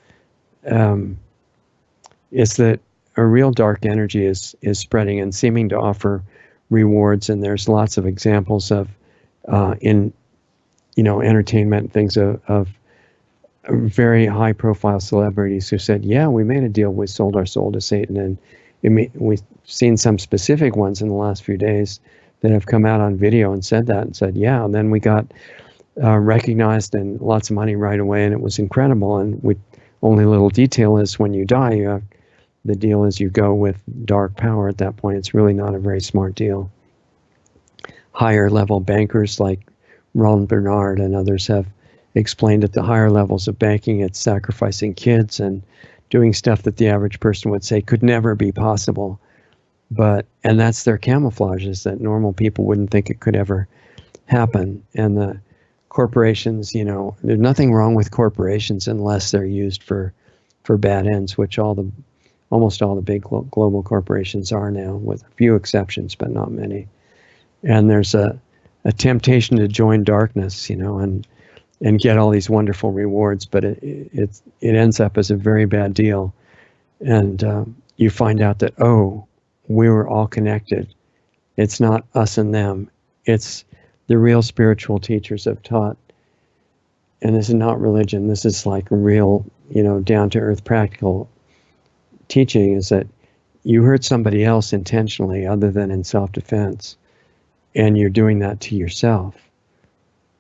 It's that a real dark energy is spreading and seeming to offer rewards. And there's lots of examples of in entertainment things of very high profile celebrities who said, yeah, we made a deal, we sold our soul to Satan, we've seen some specific ones in the last few days that have come out on video and said that, and said, yeah, and then we got recognized and lots of money right away, and it was incredible. And only little detail is when you die, the deal is you go with dark power at that point. It's really not a very smart deal. Higher level bankers like Ron Bernard and others have explained at the higher levels of banking, it's sacrificing kids and doing stuff that the average person would say could never be possible. And that's their camouflage, is that normal people wouldn't think it could ever happen. And the corporations, there's nothing wrong with corporations unless they're used for bad ends, which almost all the big global corporations are now, with a few exceptions, but not many. And there's a temptation to join darkness, and get all these wonderful rewards, but it ends up as a very bad deal. And you find out that, we were all connected. It's not us and them. It's the real spiritual teachers have taught. And this is not religion. This is like real, down to earth practical teaching, is that you hurt somebody else intentionally other than in self-defense, and you're doing that to yourself.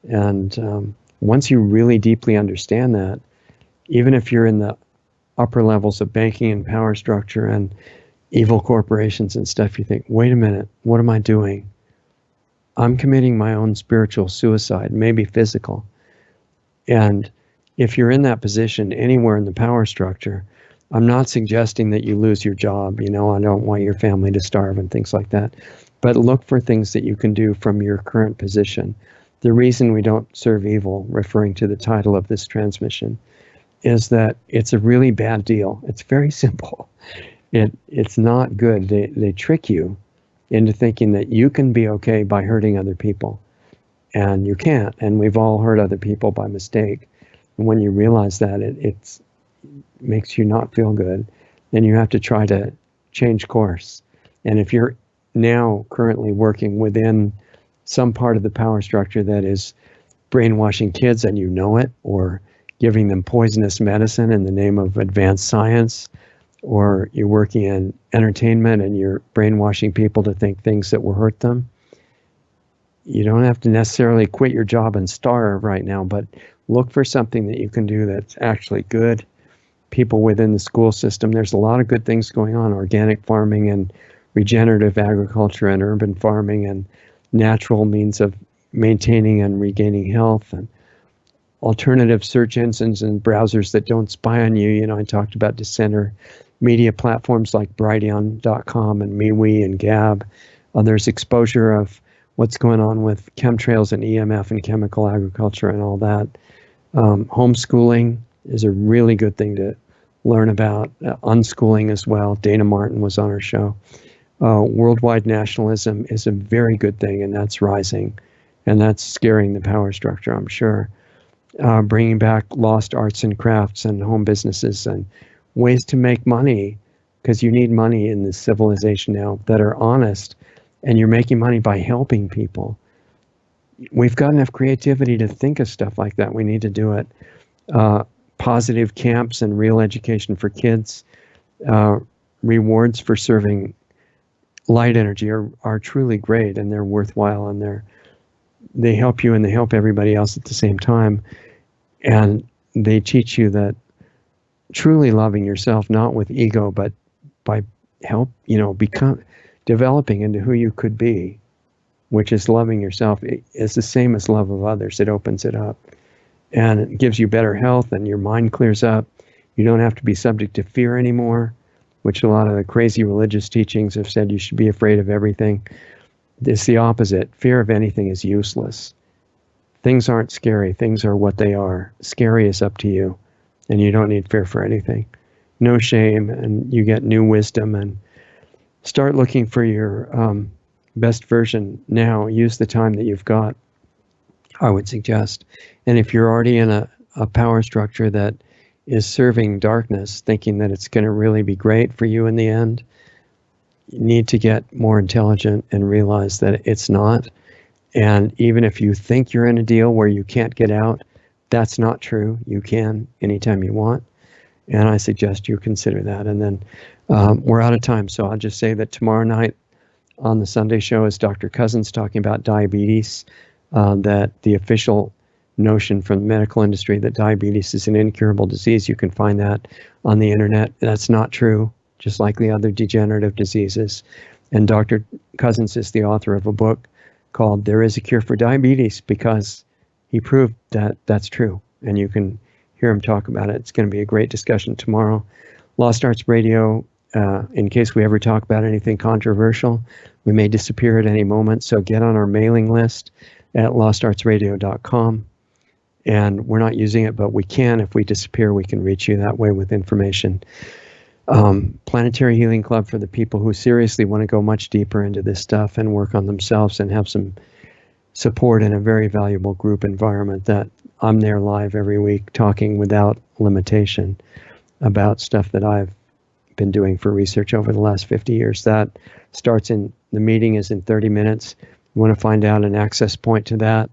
And once you really deeply understand that, even if you're in the upper levels of banking and power structure and evil corporations and stuff, you think, wait a minute, what am I doing? I'm committing my own spiritual suicide, maybe physical. And if you're in that position anywhere in the power structure, I'm not suggesting that you lose your job. I don't want your family to starve and things like that. But look for things that you can do from your current position. The reason we don't serve evil, referring to the title of this transmission, is that it's a really bad deal. It's very simple. It's not good. They trick you into thinking that you can be okay by hurting other people. And you can't. And we've all hurt other people by mistake. And when you realize that, it makes you not feel good. Then you have to try to change course. And if you're now currently working within some part of the power structure that is brainwashing kids and you know it, or giving them poisonous medicine in the name of advanced science, or you're working in entertainment and you're brainwashing people to think things that will hurt them, you don't have to necessarily quit your job and starve right now, but look for something that you can do that's actually good. People within the school system, there's a lot of good things going on, organic farming and regenerative agriculture and urban farming and natural means of maintaining and regaining health, and alternative search engines and browsers that don't spy on you. I talked about dissenter media platforms like Brighteon.com and MeWe and Gab. There's exposure of what's going on with chemtrails and EMF and chemical agriculture and all that. Homeschooling is a really good thing to learn about. Unschooling as well. Dana Martin was on our show. Worldwide nationalism is a very good thing, and that's rising, and that's scaring the power structure, I'm sure. Bringing back lost arts and crafts and home businesses and ways to make money, because you need money in this civilization now, that are honest, and you're making money by helping people. We've got enough creativity to think of stuff like that. We need to do it. Positive camps and real education for kids. Rewards for serving light energy are truly great, and they're worthwhile, and they help you and they help everybody else at the same time. And they teach you that truly loving yourself, not with ego, but by developing into who you could be, which is loving yourself, is the same as love of others. It opens it up, and it gives you better health, and your mind clears up. You don't have to be subject to fear anymore, which a lot of the crazy religious teachings have said you should be afraid of everything. It's the opposite. Fear of anything is useless. Things aren't scary. Things are what they are. Scary is up to you, and you don't need fear for anything. No shame, and you get new wisdom, and start looking for your best version now. Use the time that you've got, I would suggest. And if you're already in a power structure that is serving darkness, thinking that it's going to really be great for you in the end, you need to get more intelligent and realize that it's not. And even if you think you're in a deal where you can't get out, that's not true. You can anytime you want. And I suggest you consider that. And then we're out of time, so I'll just say that tomorrow night on the Sunday show is Dr. Cousins talking about diabetes, that the official notion from the medical industry that diabetes is an incurable disease. You can find that on the internet. That's not true, just like the other degenerative diseases. And Dr. Cousins is the author of a book called There Is a Cure for Diabetes, because he proved that that's true. And you can hear him talk about it. It's going to be a great discussion tomorrow. Lost Arts Radio, in case we ever talk about anything controversial, we may disappear at any moment. So get on our mailing list at lostartsradio.com. And we're not using it, but we can. If we disappear, we can reach you that way with information. Planetary Healing Club for the people who seriously want to go much deeper into this stuff and work on themselves and have some support in a very valuable group environment. That I'm there live every week talking without limitation about stuff that I've been doing for research over the last 50 years. That starts the meeting is in 30 minutes. You want to find out an access point to that,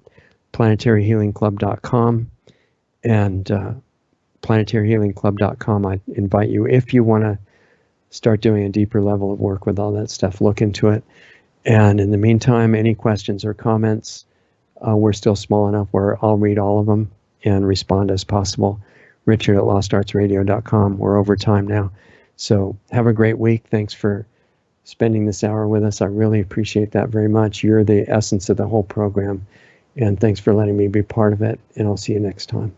planetaryhealingclub.com, and planetaryhealingclub.com. I invite you, if you want to start doing a deeper level of work with all that stuff, look into it. And in the meantime, any questions or comments, we're still small enough where I'll read all of them and respond as possible. Richard at lostartsradio.com. We're over time now. So have a great week. Thanks for spending this hour with us. I really appreciate that very much. You're the essence of the whole program. And thanks for letting me be part of it. And I'll see you next time.